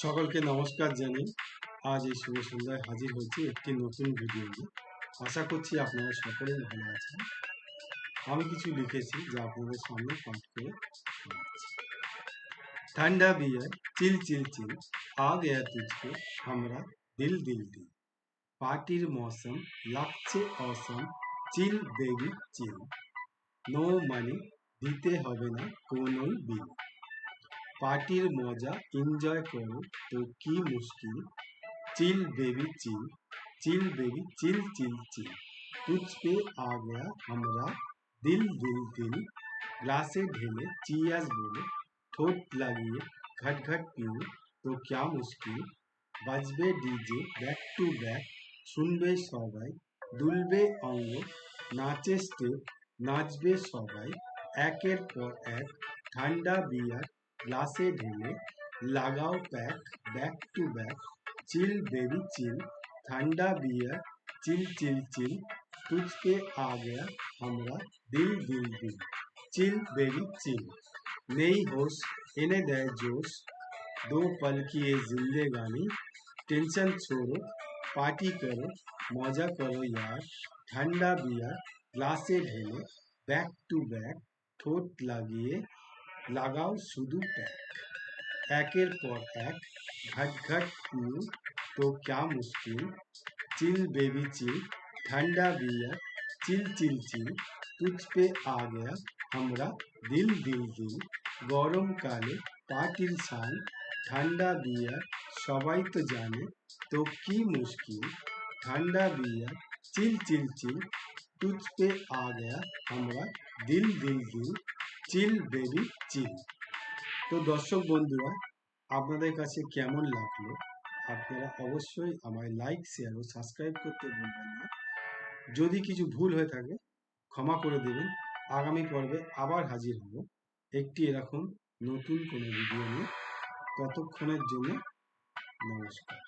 সকলকে নমস্কার জানাই। আজ এই শুভ সন্ধ্যায় হাজির হয়েছি একটি নতুন ভিডিও নিয়ে। আশা করছি আপনারা সকলেই ভালো আছেন। আমি কিছু লিখেছি যা আপনাদের সামনে পাঠ করে শোনাচ্ছি। ठंडा बियर चिल चिल चिल आ गया तुझको हमरा दिल दिल दिल पार्टिर मौसम লাগছে অসম চিল বেবি চিল নো মানি দিতে হবে না কোনোই বিল पार्टिर मजा एंजॉय करो तो की मुश्किल chill baby chill baby chill chill chill तुझ पे आ गया हमरा दिल दिल दिल ग्लासे ढेले चियाज बोले ठोट লাগিয়ে घट घट पियो तो क्या मुश्किल বাজবে ডিজে ব্যাক টু ব্যাক শুনবে সবাই দুলবে অঙ্গ নাচে স্টেপ নাচবে সবাই একের পর এক ঠান্ডা বিয়ার ग्लासे ढेले लगाओ pack back to back chill baby chill ठंडा बियर चिल चिल चिल तुझ पे आ गया हमरा दिल दिल दिल चिल बेबी चिल नई होश इन्हें दे जोश दो पल की ये जिंदगानी टेंशन छोड़ो पार्टी करो मजा करो यार ठंडा बियर ग्लासे ढेले बैक टू बैक ठोट লাগিয়ে লাগাও শুধু প্যাক একের পর এক ঘট ঘট পিও তো क्या मुश्किल चिल बेबी चिल ठंडा बियर चिल चिल चिल तुझ पे आ गया हमरा दिल दिल दिल গরমকালে পার্টির সান ঠান্ডা বিয়ার সবাই তো জানে তো কি মুশকিল ঠান্ডা বিয়ার চিল চিল চিল তুঝ पे आ गया हमरा दिल दिल दिल চিল বেবি চিল। তো দর্শক বন্ধুরা, আপনাদের কাছে কেমন লাগলো আপনারা অবশ্যই আমায় লাইক শেয়ার ও সাবস্ক্রাইব করতে ভুলবেন না। যদি কিছু ভুল হয়ে থাকে ক্ষমা করে দেবেন। আগামী পর্বে আবার হাজির হব একটি এরকম নতুন কোনো ভিডিও নিয়ে। ততক্ষণের জন্য নমস্কার।